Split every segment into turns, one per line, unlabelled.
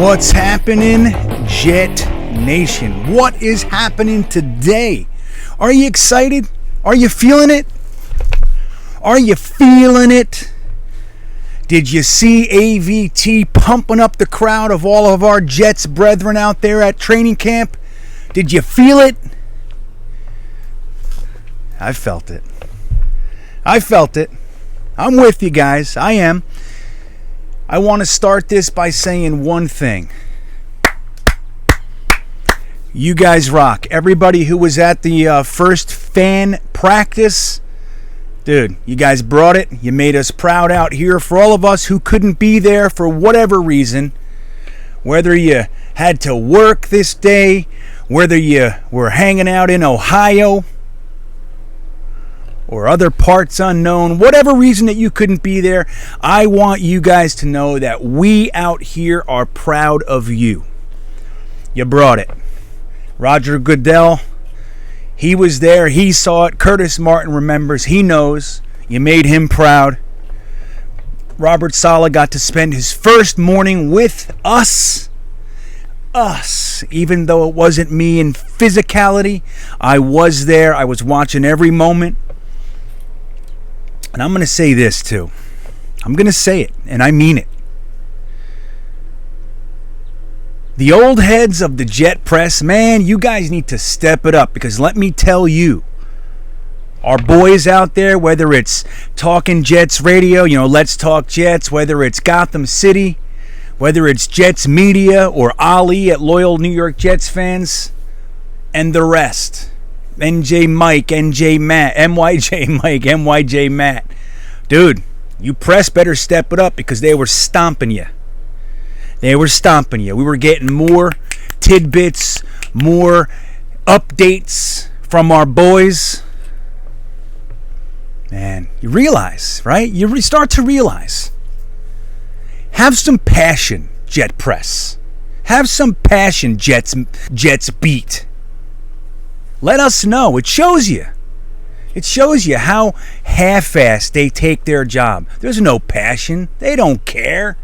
What's happening, Jet Nation? What is happening today? Are you excited? Are you feeling it? Are you feeling it? Did you see AVT pumping up the crowd of all of our Jets brethren out there at training camp? Did you feel it? I felt it. I felt it. I'm with you guys. I am. I want to start this by saying one thing. You guys rock. Everybody who was at the first fan practice, dude, you guys brought it. You made us proud out here. For all of us who couldn't be there for whatever reason, whether you had to work this day, whether you were hanging out in Ohio or other parts unknown, whatever reason that you couldn't be there, I want you guys to know that we out here are proud of you. You brought it. Roger Goodell, he was there. He saw it. Curtis Martin remembers. He knows. You made him proud. Robert Saleh got to spend his first morning with us. Even though it wasn't me in physicality, I was there. I was watching every moment. And I'm going to say this too. I'm going to say it, and I mean it. The old heads of the Jet Press, man, you guys need to step it up, because let me tell you, our boys out there, whether it's Talking Jets Radio, Let's Talk Jets, whether it's Gotham City, whether it's Jets Media or Ali at Loyal New York Jets Fans, and the rest. NJ Mike, NJ Matt, MYJ Mike, MYJ Matt. Dude, you press better step it up, because they were stomping you. They were stomping you. We were getting more tidbits, more updates from our boys. Man, you realize, right? You start to realize. Have some passion, Jet Press. Have some passion, Jets Beat. Let us know. It shows you. It shows you how half-assed they take their job. There's no passion. They don't care.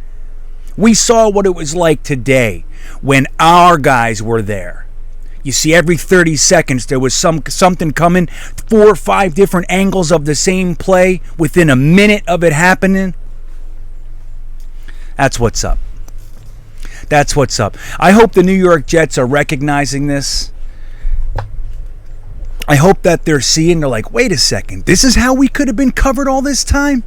We saw what it was like today when our guys were there. You see, every 30 seconds there was something coming, 4 or 5 different angles of the same play within a minute of it happening. That's what's up. That's what's up. I hope the New York Jets are recognizing this. I hope that they're seeing, they're like, wait a second, this is how we could have been covered all this time?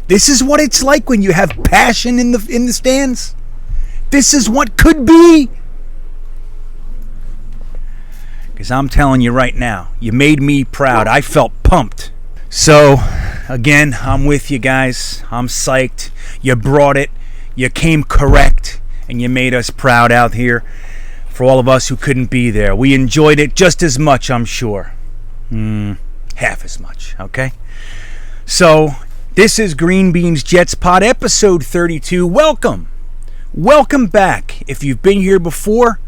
This is what it's like when you have passion in the stands? This is what could be? Because I'm telling you right now, you made me proud. I felt pumped. So, again, I'm with you guys. I'm psyched. You brought it. You came correct. And you made us proud out here. For all of us who couldn't be there, we enjoyed it just as much, I'm sure. Half as much, okay? So, this is Greenbean's Jets Pod, episode 32. Welcome. Welcome back. If you've been here before,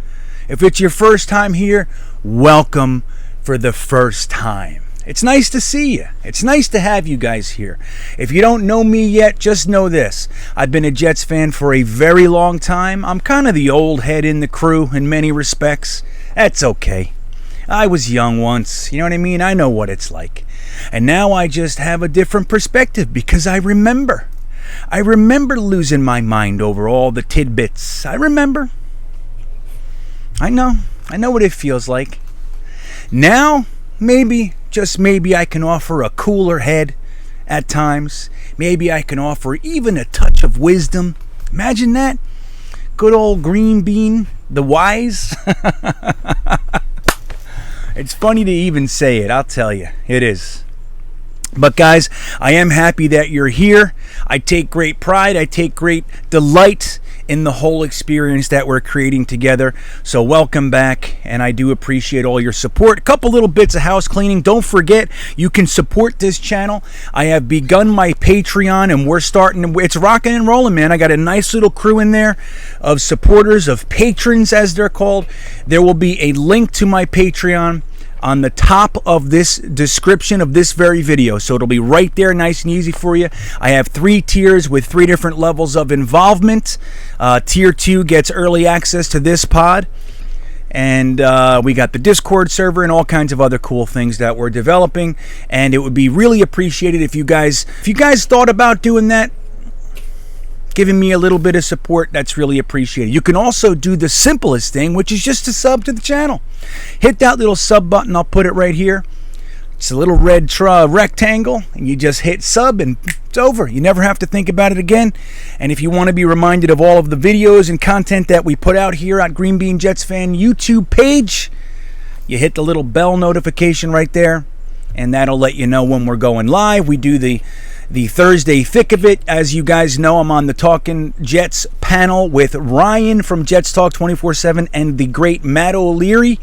if it's your first time here, welcome for the first time. It's nice to see you. It's nice to have you guys here. If you don't know me yet, just know this. I've been a Jets fan for a very long time. I'm kind of the old head in the crew in many respects. That's okay. I was young once. You know what I mean? I know what it's like. And now I just have a different perspective, because I remember. I remember losing my mind over all the tidbits. I remember. I know what it feels like. Now, maybe, just maybe, I can offer a cooler head at times. Maybe I can offer even a touch of wisdom. Imagine that. Good old Green Bean, the wise. It's funny to even say it, I'll tell you. It is. But guys, I am happy that you're here. I take great pride. I take great delight in the whole experience that we're creating together. So welcome back, and I do appreciate all your support. A couple little bits of house cleaning. Don't forget, you can support this channel. I have begun my Patreon, and we're starting. It's rocking and rolling, man. I got a nice little crew in there of supporters, of patrons, as they're called. There will be a link to my Patreon on the top of this description of this very video. So it'll be right there, nice and easy for you. I have 3 tiers with 3 different levels of involvement. Tier 2 gets early access to this pod. And we got the Discord server and all kinds of other cool things that we're developing. And it would be really appreciated if you guys thought about doing that, giving me a little bit of support. That's really appreciated. You can also do the simplest thing, which is just to sub to the channel. Hit that little sub button. I'll put it right here. It's a little red rectangle, and you just hit sub and it's over. You never have to think about it again. And if you want to be reminded of all of the videos and content that we put out here at Greenbeanjetsfan YouTube page, you hit the little bell notification right there, and that'll let you know when we're going live. We do the Thursday thick of it. As you guys know, I'm on the Talking Jets panel with Ryan from Jets Talk 24/7 and the great Matt O'Leary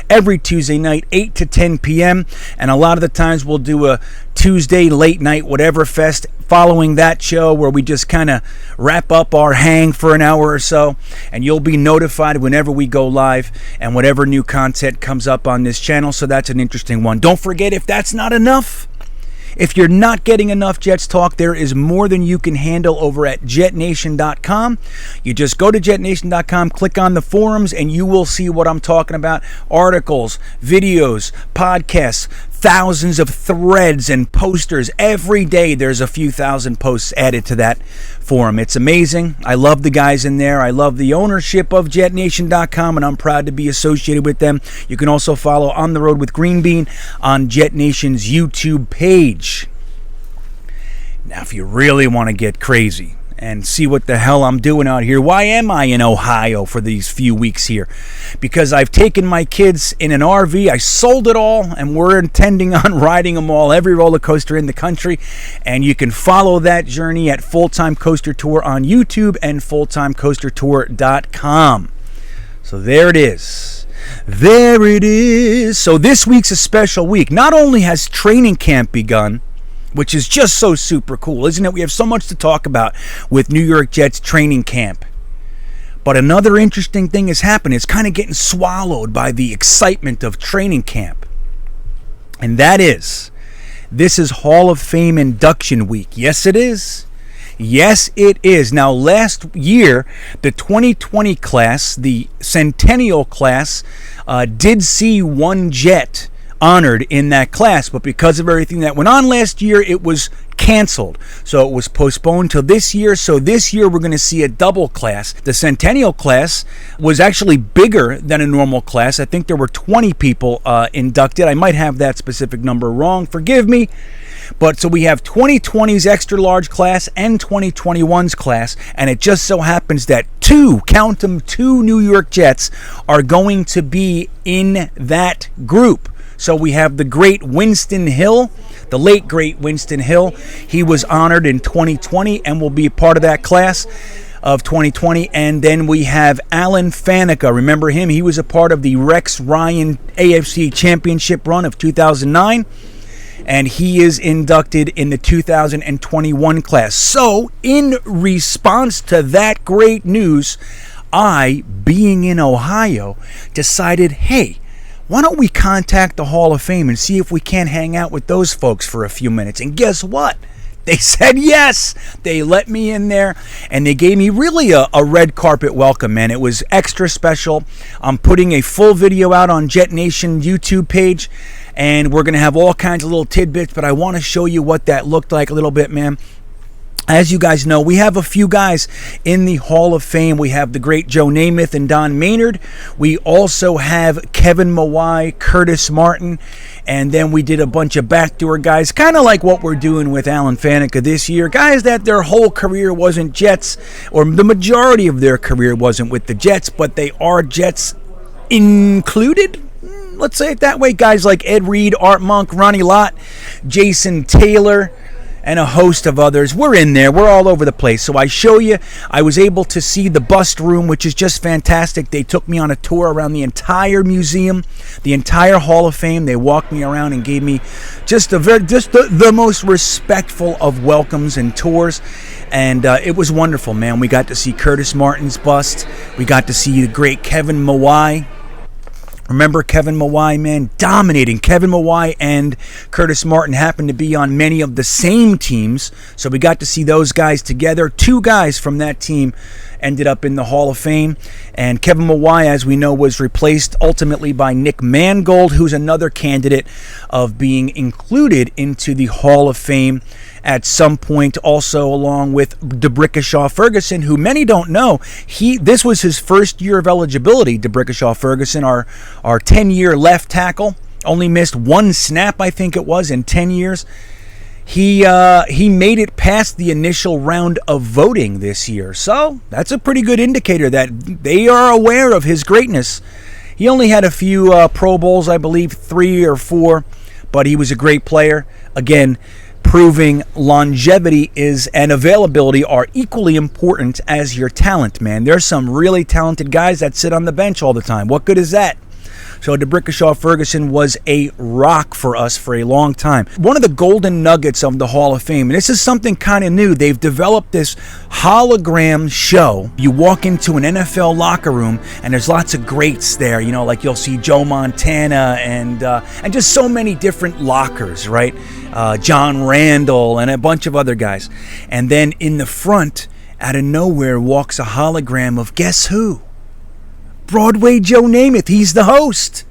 every Tuesday night, 8 to 10 p.m. And a lot of the times we'll do a Tuesday late night whatever fest following that show where we just kind of wrap up our hang for an hour or so. And you'll be notified whenever we go live and whatever new content comes up on this channel. So that's an interesting one. Don't forget, if that's not enough, if you're not getting enough Jets talk, there is more than you can handle over at Jetnation.com. You just go to Jetnation.com, click on the forums, and you will see what I'm talking about. Articles, videos, podcasts, thousands of threads and posters. Every day there's a few thousand posts added to that forum. It's amazing. I love the guys in there. I love the ownership of Jetnation.com, and I'm proud to be associated with them. You can also follow On the Road with Greenbean on Jetnation's YouTube page. Now, if you really want to get crazy and see what the hell I'm doing out here, why am I in Ohio for these few weeks here? Because I've taken my kids in an RV. I sold it all, and we're intending on riding them all, every roller coaster in the country. And you can follow that journey at Full-Time Coaster Tour on YouTube and fulltimecoastertour.com. So there it is. There it is. So this week's a special week. Not only has training camp begun, which is just so super cool, isn't it? We have so much to talk about with New York Jets training camp. But another interesting thing has happened. It's kind of getting swallowed by the excitement of training camp. And that is, this is Hall of Fame induction week. Yes, it is. Yes, it is. Now, last year, the 2020 class, the Centennial class, did see one Jet honored in that class, but because of everything that went on last year, it was canceled. So it was postponed till this year. So this year we're going to see a double class. The Centennial class was actually bigger than a normal class. I think there were 20 people inducted. I might have that specific number wrong. Forgive me. But so we have 2020's extra large class and 2021's class, and it just so happens that two New York Jets are going to be in that group. So we have the great Winston Hill, the late great Winston Hill. He was honored in 2020 and will be part of that class of 2020. And then we have Alan Faneca. Remember him? He was a part of the Rex Ryan AFC Championship run of 2009. And he is inducted in the 2021 class. So in response to that great news, I, being in Ohio, decided, hey, why don't we contact the Hall of Fame and see if we can't hang out with those folks for a few minutes? And guess what? They said yes. They let me in there, and they gave me really a red carpet welcome, man. It was extra special. I'm putting a full video out on Jetnation YouTube page, and we're going to have all kinds of little tidbits, but I want to show you what that looked like a little bit, man. As you guys know, we have a few guys in the Hall of Fame. We have the great Joe Namath and Don Maynard. We also have Kevin Mawai, Curtis Martin, and then we did a bunch of backdoor guys, kind of like what we're doing with Alan Faneca this year. Guys that their whole career wasn't Jets, or the majority of their career wasn't with the Jets, but they are Jets included. Let's say it that way. Guys like Ed Reed, Art Monk, Ronnie Lott, Jason Taylor, and a host of others. We're in there. We're all over the place. So I show you, I was able to see the bust room, which is just fantastic. They took me on a tour around the entire museum, the entire Hall of Fame. They walked me around and gave me just the most respectful of welcomes and tours. And it was wonderful, man. We got to see Curtis Martin's bust. We got to see the great Kevin Mawai. Remember Kevin Mawai, man, dominating. Kevin Mawai and Curtis Martin happened to be on many of the same teams, so we got to see those guys together. 2 guys from that team ended up in the Hall of Fame, and Kevin Mawai, as we know, was replaced ultimately by Nick Mangold, who's another candidate of being included into the Hall of Fame at some point, also along with D'Brickashaw Ferguson, who many don't know. This was his first year of eligibility. D'Brickashaw Ferguson, our 10-year left tackle, only missed 1 snap, I think it was, in 10 years. He made it past the initial round of voting this year, so that's a pretty good indicator that they are aware of his greatness. He only had a few Pro Bowls, I believe, 3 or 4, but he was a great player. Again, proving longevity and availability are equally important as your talent, man. There's some really talented guys that sit on the bench all the time. What good is that? So D'Brickashaw Ferguson was a rock for us for a long time. One of the golden nuggets of the Hall of Fame, and this is something kind of new, they've developed this hologram show. You walk into an NFL locker room and there's lots of greats there, you know, like you'll see Joe Montana and just so many different lockers, right? John Randall and a bunch of other guys. And then in the front, out of nowhere, walks a hologram of guess who? Broadway Joe Namath. He's the host.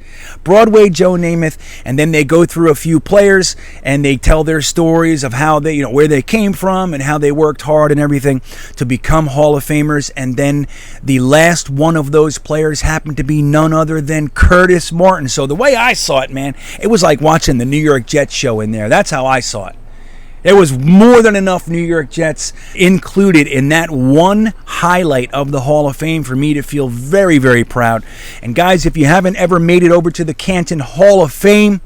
Broadway Joe Namath. And then they go through a few players and they tell their stories of how they, where they came from and how they worked hard and everything to become Hall of Famers. And then the last one of those players happened to be none other than Curtis Martin. So the way I saw it, man, it was like watching the New York Jets show in there. That's how I saw it. There was more than enough New York Jets included in that one highlight of the Hall of Fame for me to feel very, very proud. And guys, if you haven't ever made it over to the Canton Hall of Fame,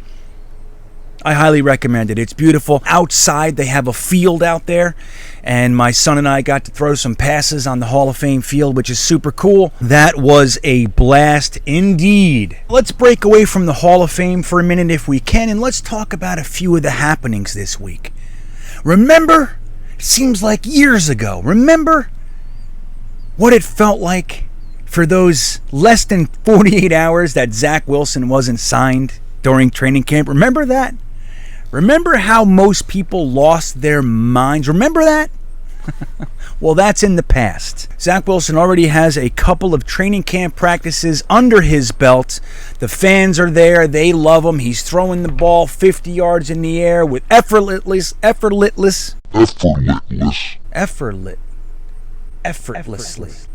I highly recommend it. It's beautiful. Outside, they have a field out there, and my son and I got to throw some passes on the Hall of Fame field, which is super cool. That was a blast indeed. Let's break away from the Hall of Fame for a minute if we can, and let's talk about a few of the happenings this week. Remember, it seems like years ago, remember what it felt like for those less than 48 hours that Zach Wilson wasn't signed during training camp? Remember that? Remember how most people lost their minds? Remember that? Well, that's in the past. Zach Wilson already has a couple of training camp practices under his belt. The fans are there. They love him. He's throwing the ball 50 yards in the air with effortlessly.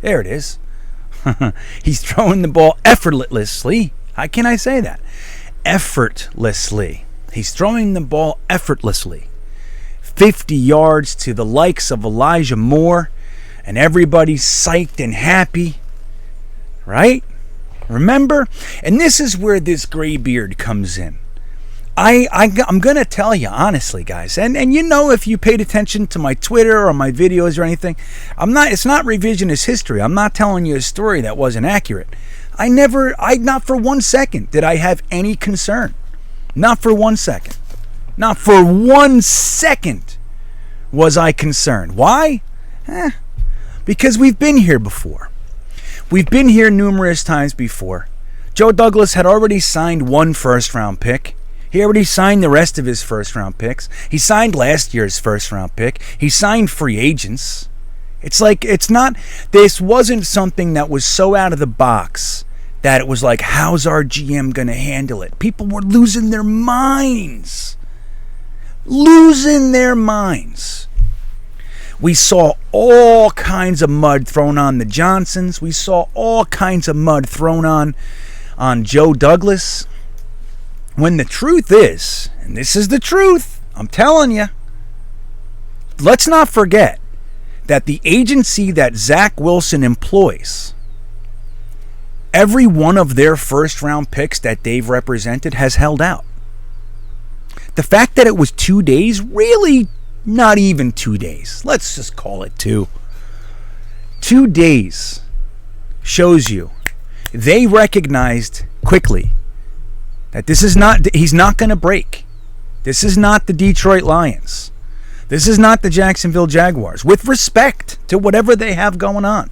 There it is. He's throwing the ball effortlessly. How can I say that? Effortlessly. He's throwing the ball effortlessly. 50 yards to the likes of Elijah Moore, and everybody's psyched and happy, right? Remember? And this is where this gray beard comes in. I'm going to tell you honestly, guys, and if you paid attention to my Twitter or my videos or anything, it's not revisionist history. I'm not telling you a story that wasn't accurate. Not for 1 second did I have any concern. Not for 1 second. Not for 1 second was I concerned. Why? Because we've been here before. We've been here numerous times before. Joe Douglas had already signed 1 first-round pick. He already signed the rest of his first-round picks. He signed last year's first-round pick. He signed free agents. This wasn't something that was so out of the box that it was like, how's our GM going to handle it? People were losing their minds. Losing their minds. We saw all kinds of mud thrown on the Johnsons. We saw all kinds of mud thrown on Joe Douglas. When the truth is, and this is the truth, I'm telling you, let's not forget that the agency that Zach Wilson employs, every one of their first-round picks that they've represented has held out. The fact that it was 2 days, really not even 2 days. Let's just call it 2. 2 days shows you they recognized quickly that he's not going to break. This is not the Detroit Lions. This is not the Jacksonville Jaguars. With respect to whatever they have going on.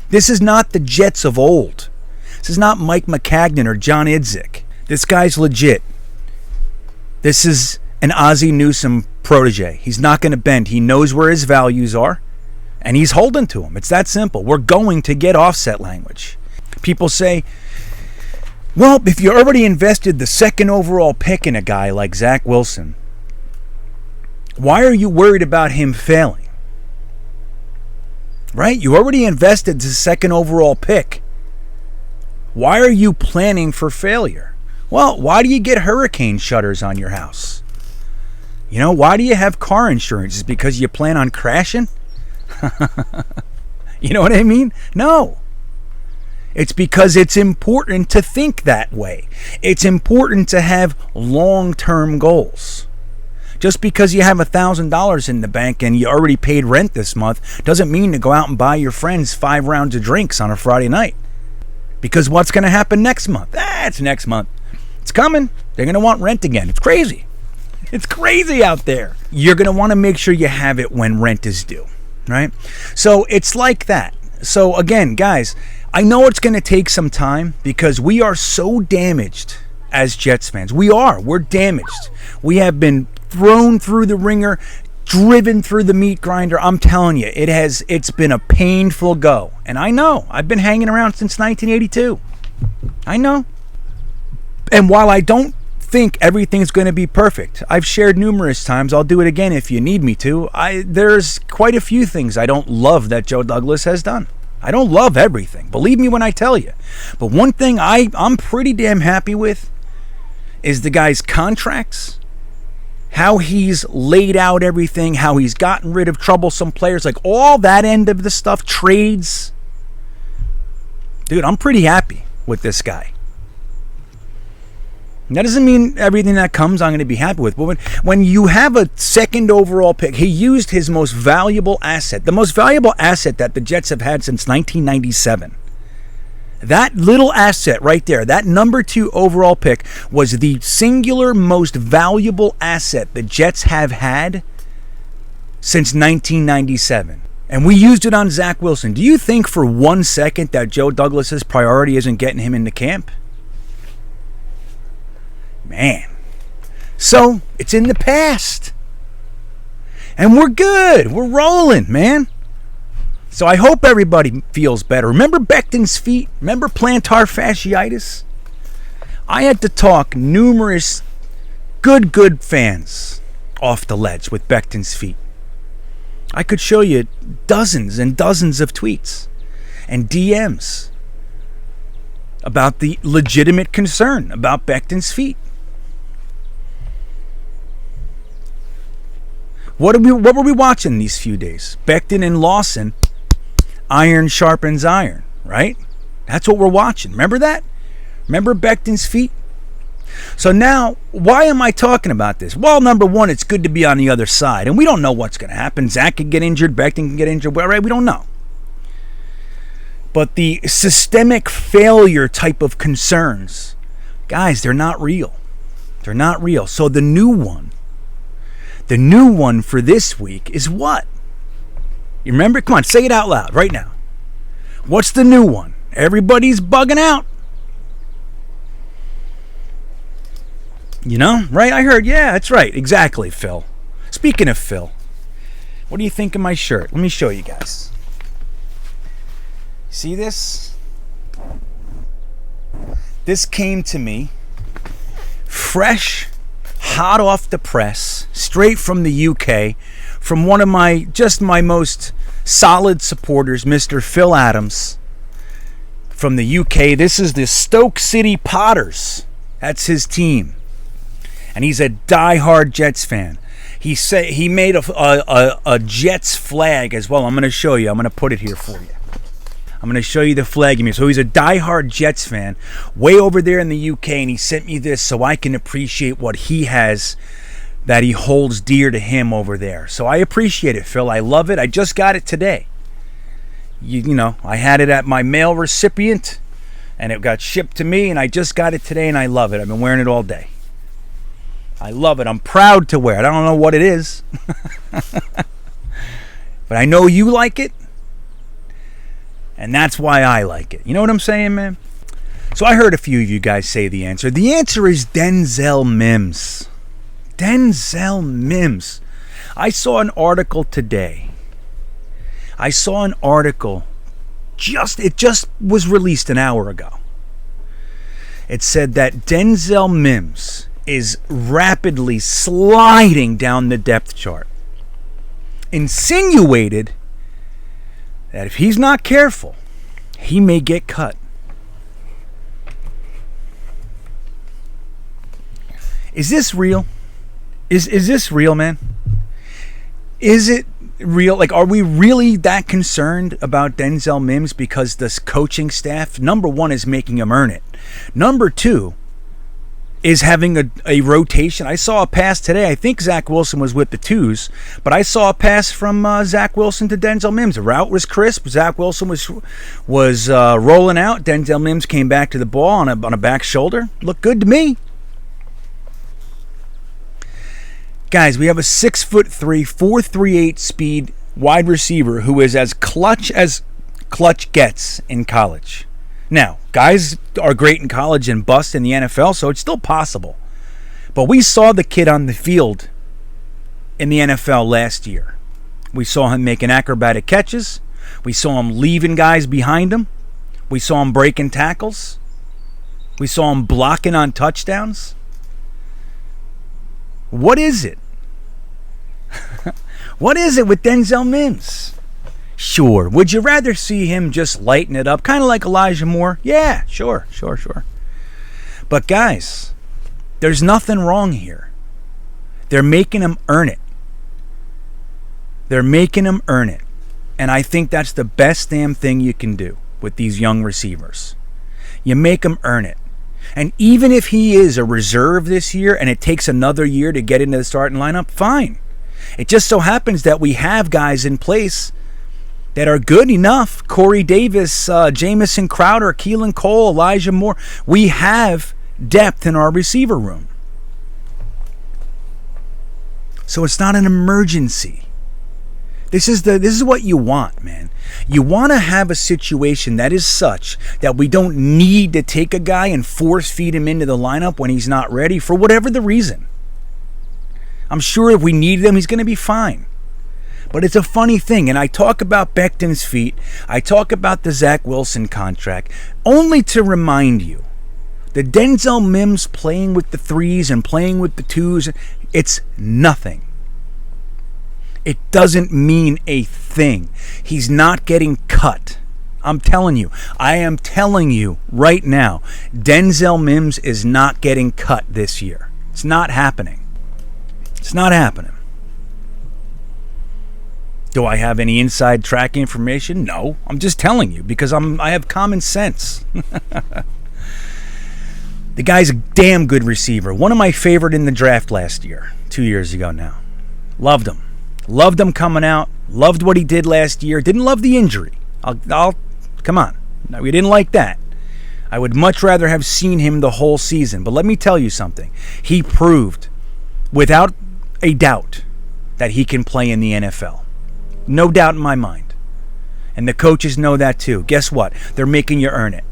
This is not the Jets of old. This is not Mike McCagnon or John Idzik. This guy's legit. This is an Ozzie Newsome protege. He's not going to bend. He knows where his values are, and he's holding to them. It's that simple. We're going to get offset language. People say, well, if you already invested the second overall pick in a guy like Zach Wilson, why are you worried about him failing? Right? You already invested the second overall pick. Why are you planning for failure? Well, why do you get hurricane shutters on your house? You know, why do you have car insurance? Is it because you plan on crashing? You know what I mean? No. It's because it's important to think that way. It's important to have long-term goals. Just because you have $1,000 in the bank and you already paid rent this month doesn't mean to go out and buy your friends 5 rounds of drinks on a Friday night. Because what's going to happen next month? It's next month. It's coming. They're going to want rent again. It's crazy. It's crazy out there. You're going to want to make sure you have it when rent is due, right? So it's like that. So again, guys, I know it's going to take some time because we are so damaged as Jets fans. We're damaged. We have been thrown through the ringer, driven through the meat grinder. I'm telling you, it's been a painful go. And I know, I've been hanging around since 1982. I know. And while I don't think everything's going to be perfect, I've shared numerous times, I'll do it again if you need me to, there's quite a few things I don't love that Joe Douglas has done. I don't love everything, believe me when I tell you. But one thing I'm pretty damn happy with is the guy's contracts, how he's laid out everything, how he's gotten rid of troublesome players, like all that end of the stuff, trades. Dude, I'm pretty happy with this guy. And that doesn't mean everything that comes I'm going to be happy with. But when you have a second overall pick, he used his most valuable asset, the most valuable asset that the Jets have had since 1997. That little asset right there, that number 2 overall pick, was the singular most valuable asset the Jets have had since 1997. And we used it on Zach Wilson. Do you think for 1 second that Joe Douglas's priority isn't getting him into camp? Man. So, it's in the past. And we're good. We're rolling, man. So I hope everybody feels better. Remember Becton's feet? Remember plantar fasciitis? I had to talk numerous good fans off the ledge with Becton's feet. I could show you dozens and dozens of tweets and DMs about the legitimate concern about Becton's feet. What were we watching these few days? Becton and Lawson, iron sharpens iron, right? That's what we're watching. Remember that? Remember Becton's feet? So now, why am I talking about this? Well, number one, it's good to be on the other side. And we don't know what's going to happen. Zach could get injured. Becton can get injured. Well, right? We don't know. But the systemic failure type of concerns, guys, they're not real. They're not real. So the new one for this week is what? You remember? Come on, say it out loud right now. What's the new one? Everybody's bugging out. You know, right? I heard, yeah, that's right. Exactly, Phil. Speaking of Phil, what do you think of my shirt? Let me show you guys. See this? This came to me fresh, hot off the press, straight from the UK, from one of my most solid supporters, Mr. Phil Adams from the UK. This is the Stoke City Potters. That's his team. And he's a diehard Jets fan. He made a Jets flag as well. I'm going to show you. I'm going to put it here for you. I'm going to show you the flag he made. So he's a diehard Jets fan way over there in the UK, and he sent me this so I can appreciate what he has that he holds dear to him over there. So I appreciate it, Phil. I love it. I just got it today. You know, I had it at my mail recipient, and it got shipped to me, and I just got it today, and I love it. I've been wearing it all day. I love it. I'm proud to wear it. I don't know what it is. But I know you like it. And that's why I like it. You know what I'm saying, man? So I heard a few of you guys say the answer. The answer is Denzel Mims. Denzel Mims. I saw an article today. It just was released an hour ago. It said that Denzel Mims is rapidly sliding down the depth chart. Insinuated that if he's not careful, he may get cut. Is this real? Is this real, man? Is it real? Like, are we really that concerned about Denzel Mims because this coaching staff, number one, is making him earn it. Number two, is having a rotation. I saw a pass today. I think Zach Wilson was with the twos, but I saw a pass from Zach Wilson to Denzel Mims. The route was crisp. Zach Wilson was rolling out. Denzel Mims came back to the ball on a back shoulder. Looked good to me. Guys, we have a 6'3", 4.38 speed wide receiver who is as clutch gets in college. Now, guys are great in college and bust in the NFL, so it's still possible. But we saw the kid on the field in the NFL last year. We saw him making acrobatic catches. We saw him leaving guys behind him. We saw him breaking tackles. We saw him blocking on touchdowns. What is it? What is it with Denzel Mims? Sure. Would you rather see him just lighten it up, kind of like Elijah Moore? Yeah, sure. But guys, there's nothing wrong here. They're making him earn it. And I think that's the best damn thing you can do with these young receivers. You make them earn it. And even if he is a reserve this year and it takes another year to get into the starting lineup, fine. It just so happens that we have guys in place that are good enough. Corey Davis, Jamison Crowder, Keelan Cole, Elijah Moore. We have depth in our receiver room. So it's not an emergency. This is what you want, man. You want to have a situation that is such that we don't need to take a guy and force feed him into the lineup when he's not ready for whatever the reason. I'm sure if we needed him, he's going to be fine. But it's a funny thing, and I talk about Becton's feet, I talk about the Zach Wilson contract, only to remind you that Denzel Mims playing with the threes and playing with the twos, it's nothing. It doesn't mean a thing. He's not getting cut. I'm telling you. I am telling you right now, Denzel Mims is not getting cut this year. It's not happening. Do I have any inside track information? No. I'm just telling you because I have common sense. The guy's a damn good receiver. One of my favorite in the draft last year. 2 years ago now. Loved him. Loved him coming out. Loved what he did last year. Didn't love the injury. Come on. No, we didn't like that. I would much rather have seen him the whole season. But let me tell you something. He proved, without a doubt, that he can play in the NFL. No doubt in my mind. And the coaches know that too. Guess what? They're making you earn it.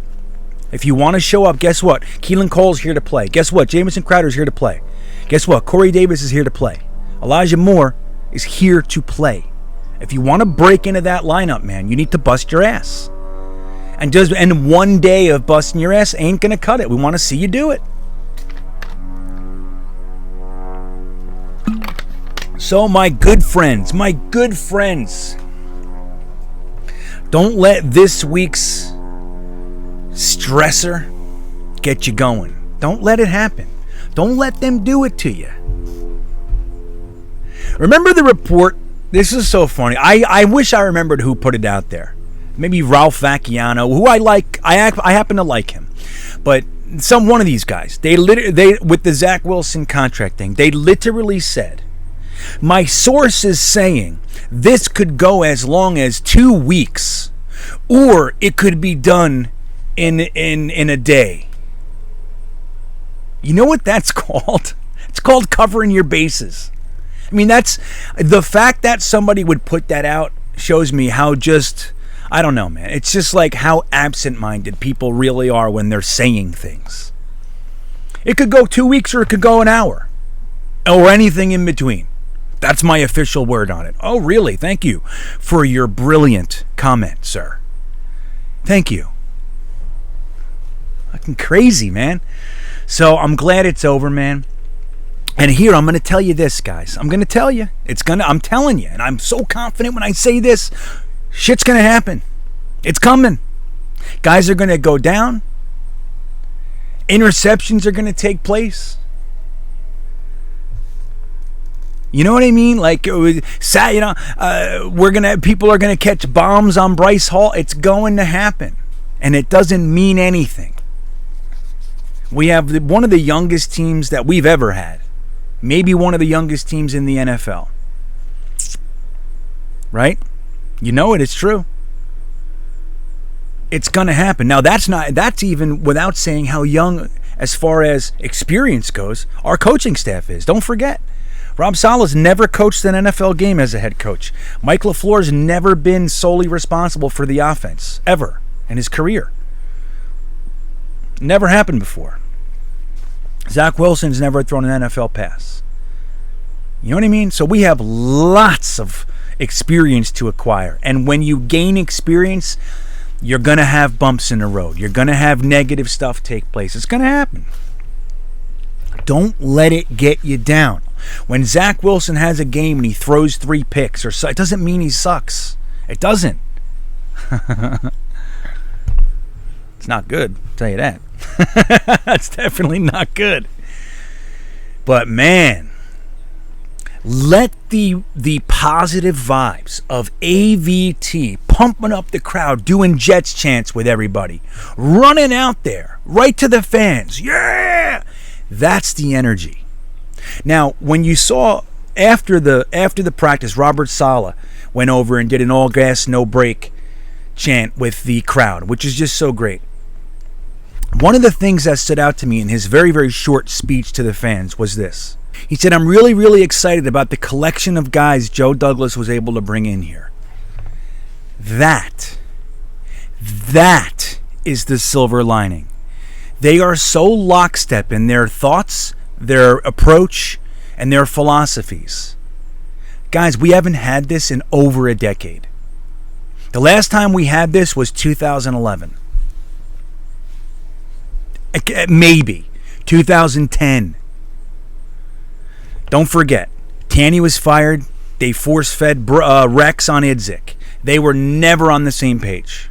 If you want to show up, guess what? Keelan Cole's here to play. Guess what? Jamison Crowder's here to play. Guess what? Corey Davis is here to play. Elijah Moore is here to play. If you want to break into that lineup, man, you need to bust your ass. And one day of busting your ass ain't going to cut it. We want to see you do it. So my good friends, don't let this week's stressor get you going. Don't let it happen. Don't let them do it to you. Remember the report? This is so funny. I wish I remembered who put it out there. Maybe Ralph Vacchiano, who I like. I happen to like him. But one of these guys, they with the Zach Wilson contract thing, they literally said, my source is saying this could go as long as 2 weeks, or it could be done in a day. You know what that's called? It's called covering your bases. I mean, that's the fact that somebody would put that out shows me how just I don't know, man. It's just like how absent-minded people really are when they're saying things. It could go 2 weeks or it could go an hour. Or anything in between. That's my official word on it. Oh, really? Thank you for your brilliant comment, sir. Thank you. Fucking crazy, man. So I'm glad it's over, man. And here, I'm going to tell you this, guys. I'm going to tell you. I'm telling you. And I'm so confident when I say this. Shit's going to happen. It's coming. Guys are going to go down. Interceptions are going to take place. You know what I mean? Like, people are gonna catch bombs on Bryce Hall. It's going to happen, and it doesn't mean anything. We have one of the youngest teams that we've ever had, maybe one of the youngest teams in the NFL. Right? You know it. It's true. It's gonna happen. Now that's even without saying how young, as far as experience goes, our coaching staff is. Don't forget. Rob Saleh's never coached an NFL game as a head coach. Mike LaFleur's never been solely responsible for the offense, ever, in his career. Never happened before. Zach Wilson's never thrown an NFL pass. You know what I mean? So we have lots of experience to acquire. And when you gain experience, you're going to have bumps in the road. You're going to have negative stuff take place. It's going to happen. Don't let it get you down. When Zach Wilson has a game and he throws 3 picks, it doesn't mean he sucks. It doesn't. It's not good, I'll tell you that. That's definitely not good. But man, let the positive vibes of AVT pumping up the crowd, doing Jets chants with everybody, running out there, right to the fans. Yeah! That's the energy. Now, when you saw after the practice, Robert Saleh went over and did an all gas, no break chant with the crowd, which is just so great. One of the things that stood out to me in his very, very short speech to the fans was this. He said, I'm really, really excited about the collection of guys Joe Douglas was able to bring in here. That is the silver lining. They are so lockstep in their thoughts, their approach, and their philosophies. Guys, we haven't had this in over a decade. The last time we had this was 2011. Maybe 2010. Don't forget, Tanny was fired. They force-fed Rex on Idzik. They were never on the same page.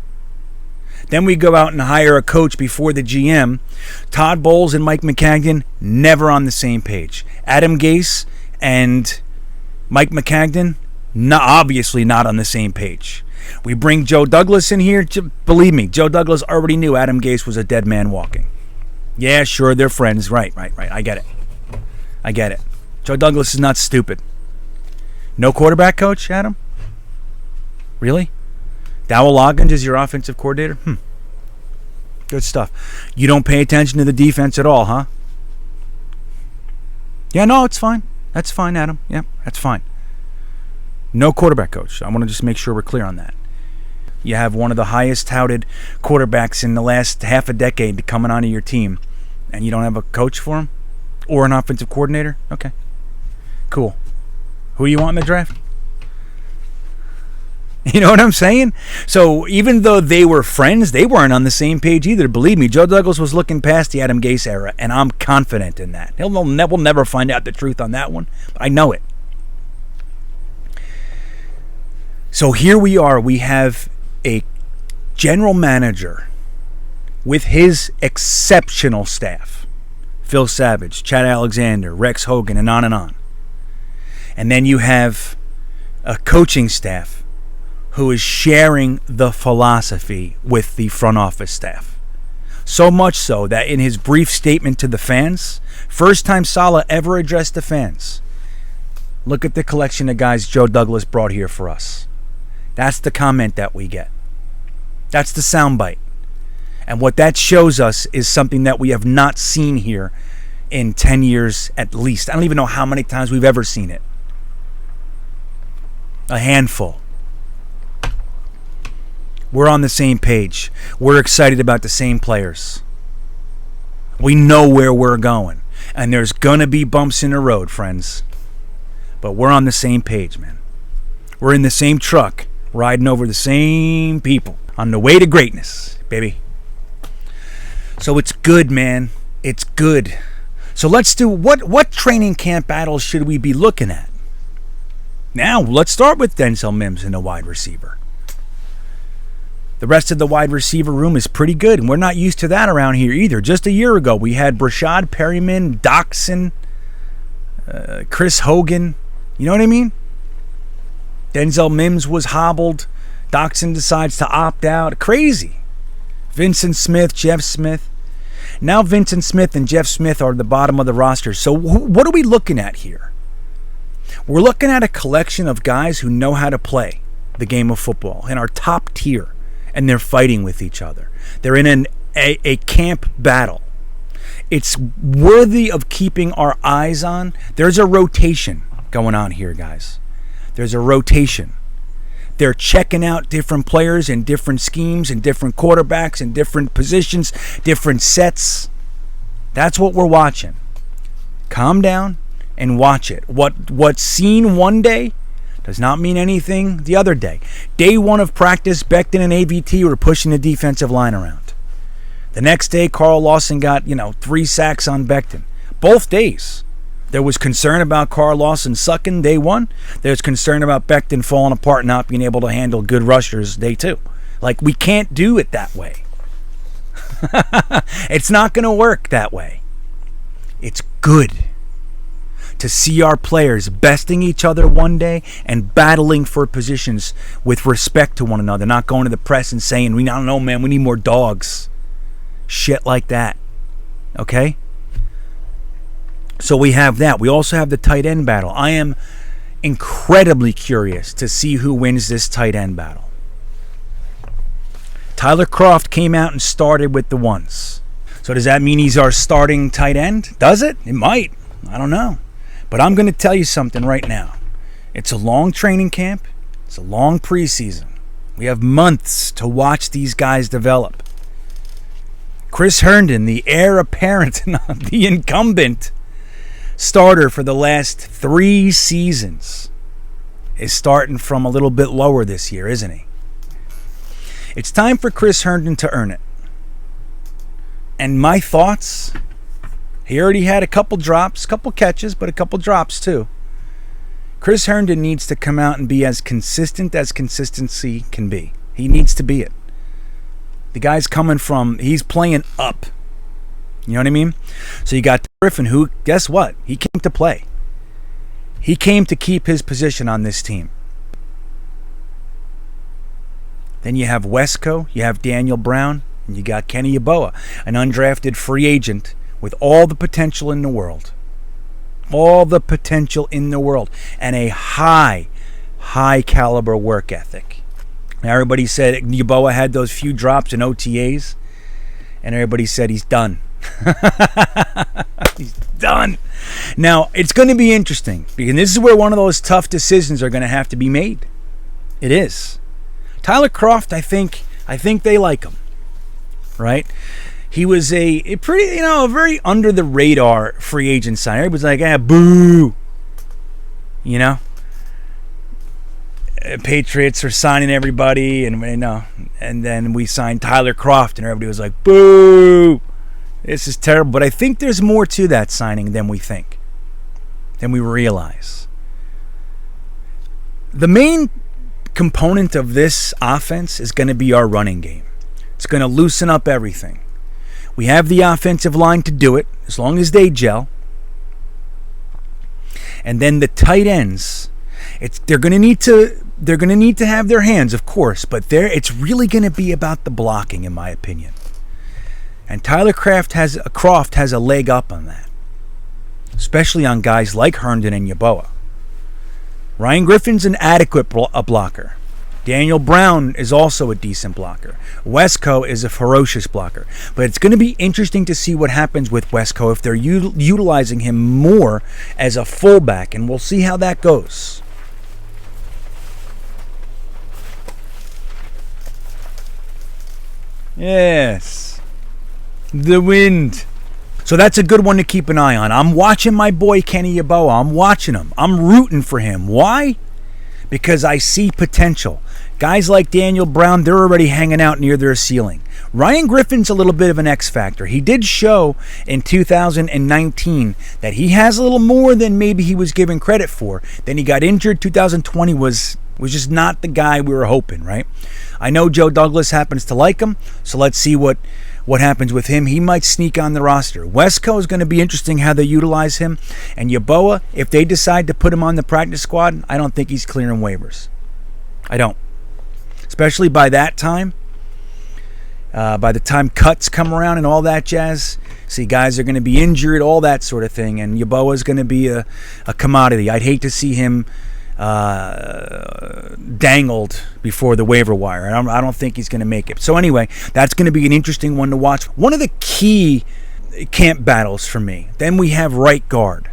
Then we go out and hire a coach before the GM. Todd Bowles and Mike McCagnon, never on the same page. Adam Gase and Mike McCagnon, obviously not on the same page. We bring Joe Douglas in here. Believe me, Joe Douglas already knew Adam Gase was a dead man walking. Yeah, sure, they're friends. Right. I get it. Joe Douglas is not stupid. No quarterback coach, Adam? Really? Dowell Loggins is your offensive coordinator? Good stuff. You don't pay attention to the defense at all, huh? Yeah, no, it's fine. That's fine, Adam. Yep, that's fine. No quarterback coach. I want to just make sure we're clear on that. You have one of the highest touted quarterbacks in the last half a decade coming onto your team, and you don't have a coach for him? Or an offensive coordinator? Okay. Cool. Who you want in the draft? You know what I'm saying? So even though they were friends, they weren't on the same page either. Believe me, Joe Douglas was looking past the Adam Gase era, and I'm confident in that. We'll never find out the truth on that one, but I know it. So here we are. We have a general manager with his exceptional staff. Phil Savage, Chad Alexander, Rex Hogan, and on and on. And then you have a coaching staff who is sharing the philosophy with the front office staff. So much so that in his brief statement to the fans, first time Saleh ever addressed the fans, look at the collection of guys Joe Douglas brought here for us. That's the comment that we get. That's the soundbite. And what that shows us is something that we have not seen here in 10 years at least. I don't even know how many times we've ever seen it. A handful. We're on the same page. We're excited about the same players. We know where we're going. And there's going to be bumps in the road, friends. But we're on the same page, man. We're in the same truck, riding over the same people on the way to greatness, baby. So it's good, man. It's good. So let's do, what training camp battles should we be looking at? Now, let's start with Denzel Mims and the wide receiver. The rest of the wide receiver room is pretty good, and we're not used to that around here either. Just a year ago, we had Brashad Perryman, Doxson, Chris Hogan. You know what I mean? Denzel Mims was hobbled. Doxson decides to opt out. Crazy. Vincent Smith, Jeff Smith. Now Vincent Smith and Jeff Smith are the bottom of the roster. So what are we looking at here? We're looking at a collection of guys who know how to play the game of football and are top tier, and they're fighting with each other. They're in a camp battle. It's worthy of keeping our eyes on. There's a rotation going on here, guys. There's a rotation. They're checking out different players and different schemes and different quarterbacks and different positions, different sets. That's what we're watching. Calm down and watch it. What's seen one day does not mean anything the other day. Day one of practice, Becton and AVT were pushing the defensive line around. The next day, Carl Lawson got, 3 sacks on Becton. Both days. There was concern about Carl Lawson sucking day one. There's concern about Becton falling apart and not being able to handle good rushers day two. Like, we can't do it that way. It's not going to work that way. It's good to see our players besting each other one day and battling for positions with respect to one another, not going to the press and saying, I don't know, man, we need more dogs. Shit like that. Okay? So we have that. We also have the tight end battle. I am incredibly curious to see who wins this tight end battle. Tyler Kroft came out and started with the ones. So does that mean he's our starting tight end? Does it? It might. I don't know. But I'm going to tell you something right now. It's a long training camp. It's a long preseason. We have months to watch these guys develop. Chris Herndon, the heir apparent, the incumbent starter for the last 3 seasons, is starting from a little bit lower this year, isn't he? It's time for Chris Herndon to earn it. And my thoughts, he already had a couple drops, couple catches, but a couple drops too. Chris Herndon needs to come out and be as consistent as consistency can be. He needs to be it. The guy's he's playing up. You know what I mean? So you got Griffin, who, guess what? He came to play. He came to keep his position on this team. Then you have Wesco, you have Daniel Brown, and you got Kenny Yeboah, an undrafted free agent with all the potential in the world. All the potential in the world. And a high caliber work ethic. Now, everybody said Yeboah had those few drops in OTAs, and everybody said he's done. He's done. Now, it's going to be interesting, because this is where one of those tough decisions are going to have to be made. It is. Tyler Kroft, I think they like him, right? He was a pretty, a very under the radar free agent sign. Everybody's like, boo. Patriots are signing everybody, and then we signed Tyler Kroft, and everybody was like, boo. This is terrible. But I think there's more to that signing than we think, than we realize. The main component of this offense is going to be our running game. It's going to loosen up everything. We have the offensive line to do it, as long as they gel. And then the tight ends, they're going to need to have their hands, of course, but it's really going to be about the blocking, in my opinion. And Tyler Kroft has a leg up on that, especially on guys like Herndon and Yeboah. Ryan Griffin's an adequate blocker. Daniel Brown is also a decent blocker. Wesco is a ferocious blocker. But it's going to be interesting to see what happens with Wesco if they're utilizing him more as a fullback, and we'll see how that goes. Yes. The wind. So that's a good one to keep an eye on. I'm watching my boy Kenny Yeboah. I'm watching him. I'm rooting for him. Why? Because I see potential. Guys like Daniel Brown, they're already hanging out near their ceiling. Ryan Griffin's a little bit of an X factor. He did show in 2019 that he has a little more than maybe he was given credit for. Then he got injured. 2020 was just not the guy we were hoping, right? I know Joe Douglas happens to like him, so let's see what happens with him. He might sneak on the roster. Wesco is going to be interesting how they utilize him. And Yeboah, if they decide to put him on the practice squad, I don't think he's clearing waivers. I don't. Especially by that time. By the time cuts come around and all that jazz. See, guys are going to be injured, all that sort of thing. And Yeboah is going to be a commodity. I'd hate to see him dangled before the waiver wire. I don't think he's going to make it. So anyway, that's going to be an interesting one to watch. One of the key camp battles for me. Then we have right guard.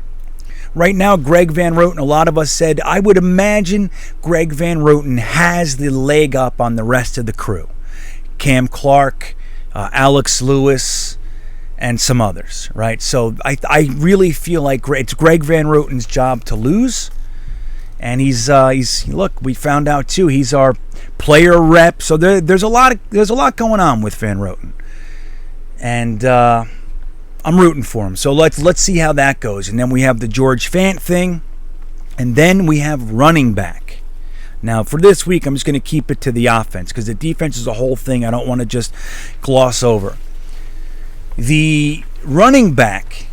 Right now, Greg Van Roten, a lot of us said, I would imagine Greg Van Roten has the leg up on the rest of the crew. Cam Clark, Alex Lewis, and some others, right? So I really feel like it's Greg Van Roten's job to lose. And he's look, we found out too, he's our player rep. So there's a lot going on with Van Roten. And I'm rooting for him. So let's see how that goes. And then we have the George Fant thing. And then we have running back. Now, for this week, I'm just going to keep it to the offense because the defense is a whole thing I don't want to just gloss over. The running back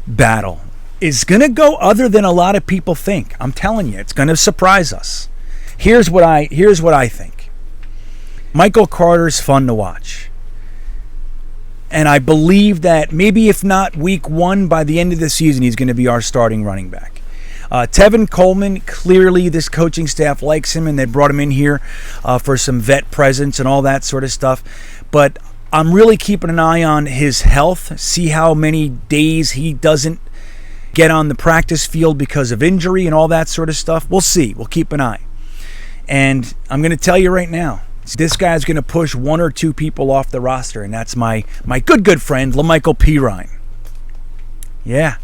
battle is going to go other than a lot of people think. I'm telling you, it's going to surprise us. Here's what I think. Michael Carter's fun to watch. And I believe that maybe if not week 1, by the end of the season, he's going to be our starting running back. Tevin Coleman, clearly this coaching staff likes him and they brought him in here for some vet presence and all that sort of stuff. But I'm really keeping an eye on his health, see how many days he doesn't get on the practice field because of injury and all that sort of stuff. We'll see. We'll keep an eye. And I'm going to tell you right now, this guy's going to push 1 or 2 people off the roster, and that's my good friend, LaMichael Pirine. Yeah.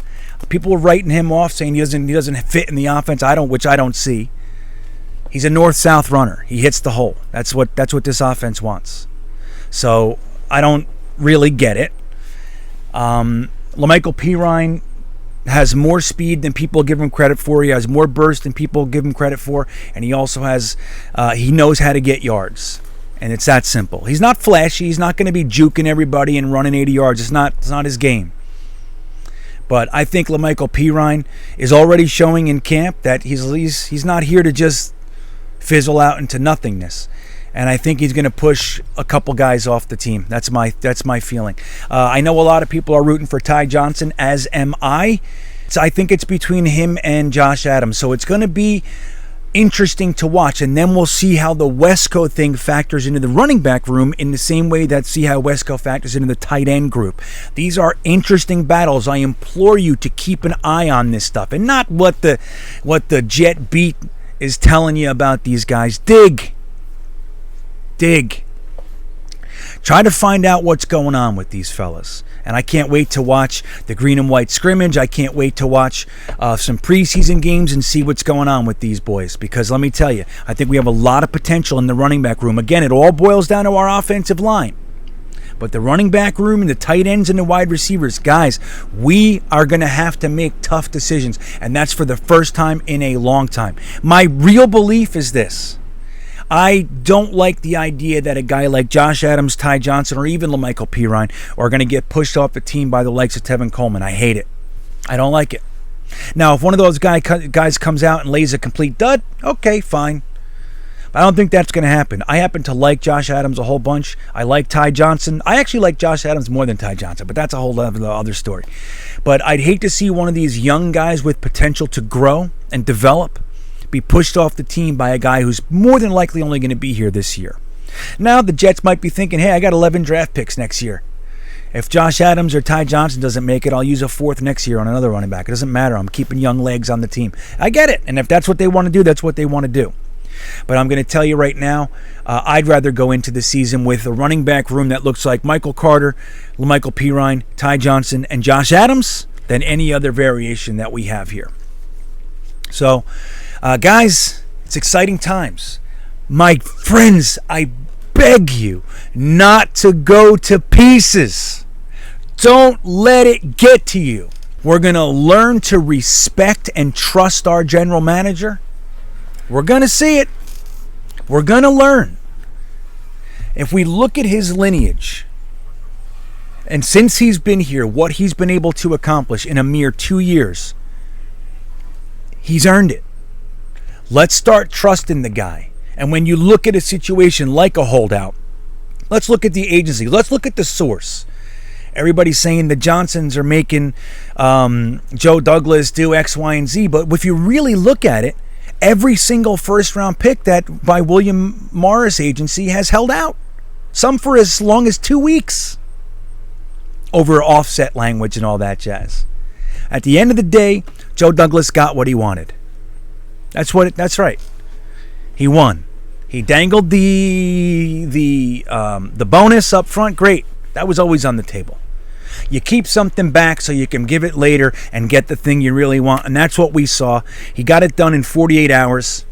People were writing him off, saying he doesn't fit in the offense. Which I don't see. He's a north-south runner. He hits the hole. That's what this offense wants. So I don't really get it. LaMichael Pirine has more speed than people give him credit for. He has more burst than people give him credit for, and he also has he knows how to get yards, and it's that simple. He's not flashy. He's not going to be juking everybody and running 80 yards. It's not his game. But I think LaMichael Pirine is already showing in camp that he's not here to just fizzle out into nothingness. And I think he's going to push a couple guys off the team. That's my feeling. I know a lot of people are rooting for Ty Johnson, as am I. So I think it's between him and Josh Adams. So it's going to be interesting to watch. And then we'll see how the Wesco thing factors into the running back room in the same way that see how Wesco factors into the tight end group. These are interesting battles. I implore you to keep an eye on this stuff and not what the Jet beat is telling you about these guys. Dig. Try to find out what's going on with these fellas. And I can't wait to watch the green and white scrimmage. I can't wait to watch some preseason games and see what's going on with these boys. Because let me tell you, I think we have a lot of potential in the running back room. Again, it all boils down to our offensive line. But the running back room and the tight ends and the wide receivers, guys, we are going to have to make tough decisions. And that's for the first time in a long time. My real belief is this. I don't like the idea that a guy like Josh Adams, Ty Johnson, or even LaMichael Pirine are going to get pushed off the team by the likes of Tevin Coleman. I hate it. I don't like it. Now, if one of those guys comes out and lays a complete dud, okay, fine. But I don't think that's going to happen. I happen to like Josh Adams a whole bunch. I like Ty Johnson. I actually like Josh Adams more than Ty Johnson, but that's a whole other story. But I'd hate to see one of these young guys with potential to grow and develop be pushed off the team by a guy who's more than likely only going to be here this year. Now the Jets might be thinking, hey, I got 11 draft picks next year. If Josh Adams or Ty Johnson doesn't make it, I'll use a 4th next year on another running back. It doesn't matter. I'm keeping young legs on the team. I get it. And if that's what they want to do, that's what they want to do. But I'm going to tell you right now, I'd rather go into the season with a running back room that looks like Michael Carter, Michael Pirine, Ty Johnson, and Josh Adams than any other variation that we have here. So, guys, it's exciting times. My friends, I beg you not to go to pieces. Don't let it get to you. We're going to learn to respect and trust our general manager. We're going to see it. We're going to learn. If we look at his lineage, and since he's been here, what he's been able to accomplish in a mere 2 years, he's earned it. Let's start trusting the guy. And when you look at a situation like a holdout, let's look at the agency. Let's look at the source. Everybody's saying the Johnsons are making Joe Douglas do X, Y, and Z. But if you really look at it, every single first-round pick that by William Morris agency has held out. Some for as long as 2 weeks over offset language and all that jazz. At the end of the day, Joe Douglas got what he wanted. That's right. He won. He dangled the bonus up front. Great. That was always on the table. You keep something back so you can give it later and get the thing you really want. And that's what we saw. He got it done in 48 hours.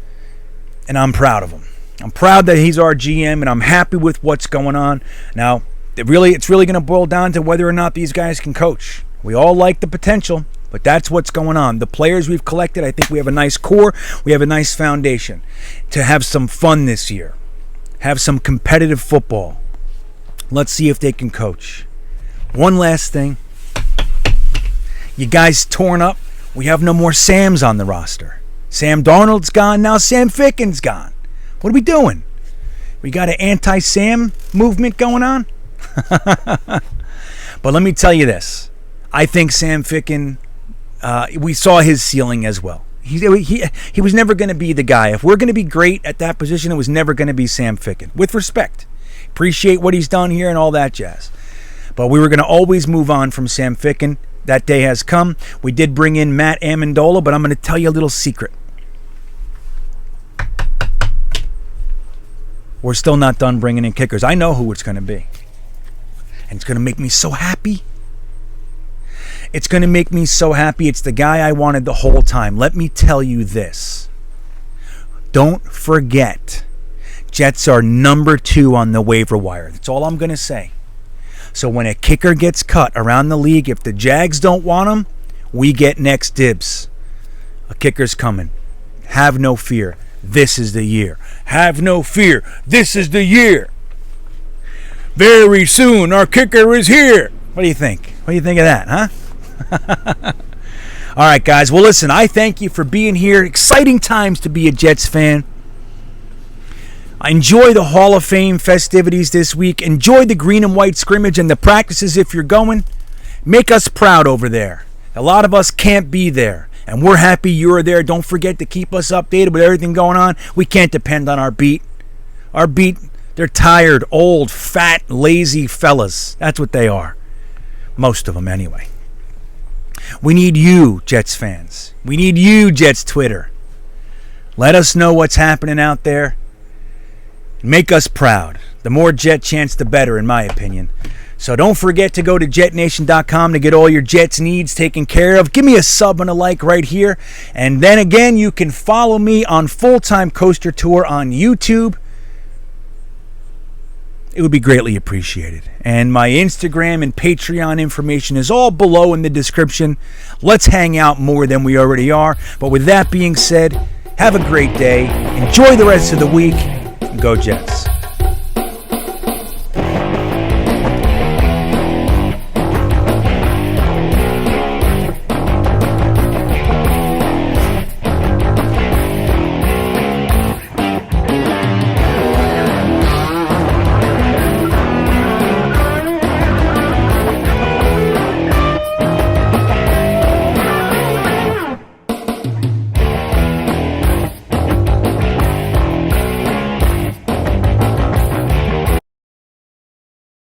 And I'm proud of him. I'm proud that he's our GM, and I'm happy with what's going on. Now, it's really going to boil down to whether or not these guys can coach. We all like the potential, but that's what's going on. The players we've collected, I think we have a nice core. We have a nice foundation to have some fun this year. Have some competitive football. Let's see if they can coach. One last thing. You guys torn up. We have no more Sams on the roster. Sam Darnold's gone. Now Sam Ficken's gone. What are we doing? We got an anti-Sam movement going on? But let me tell you this. I think Sam Ficken, we saw his ceiling as well. He was never going to be the guy. If we're going to be great at that position, it was never going to be Sam Ficken. With respect. Appreciate what he's done here and all that jazz. But we were going to always move on from Sam Ficken. That day has come. We did bring in Matt Amendola, but I'm going to tell you a little secret. We're still not done bringing in kickers. I know who it's going to be. And it's going to make me so happy. It's going to make me so happy. It's the guy I wanted the whole time. Let me tell you this. Don't forget, Jets are number 2 on the waiver wire. That's all I'm going to say. So when a kicker gets cut around the league, if the Jags don't want him, we get next dibs. A kicker's coming. Have no fear. This is the year. Have no fear. This is the year. Very soon, our kicker is here. What do you think? What do you think of that, huh? All right, guys. Well, listen, I thank you for being here. Exciting times to be a Jets fan. Enjoy the Hall of Fame festivities this week. Enjoy the green and white scrimmage and the practices if you're going. Make us proud over there. A lot of us can't be there, and we're happy you're there. Don't forget to keep us updated with everything going on. We can't depend on our beat. Our beat, they're tired, old, fat, lazy fellas. That's what they are. Most of them, anyway. We need you, Jets fans. We need you, Jets Twitter. Let us know what's happening out there. Make us proud. The more Jet chants, the better, in my opinion. So don't forget to go to Jetnation.com to get all your Jets needs taken care of. Give me a sub and a like right here. And then again, you can follow me on Full-Time Coaster Tour on YouTube. It would be greatly appreciated. And my Instagram and Patreon information is all below in the description. Let's hang out more than we already are. But with that being said, have a great day. Enjoy the rest of the week. Go Jets.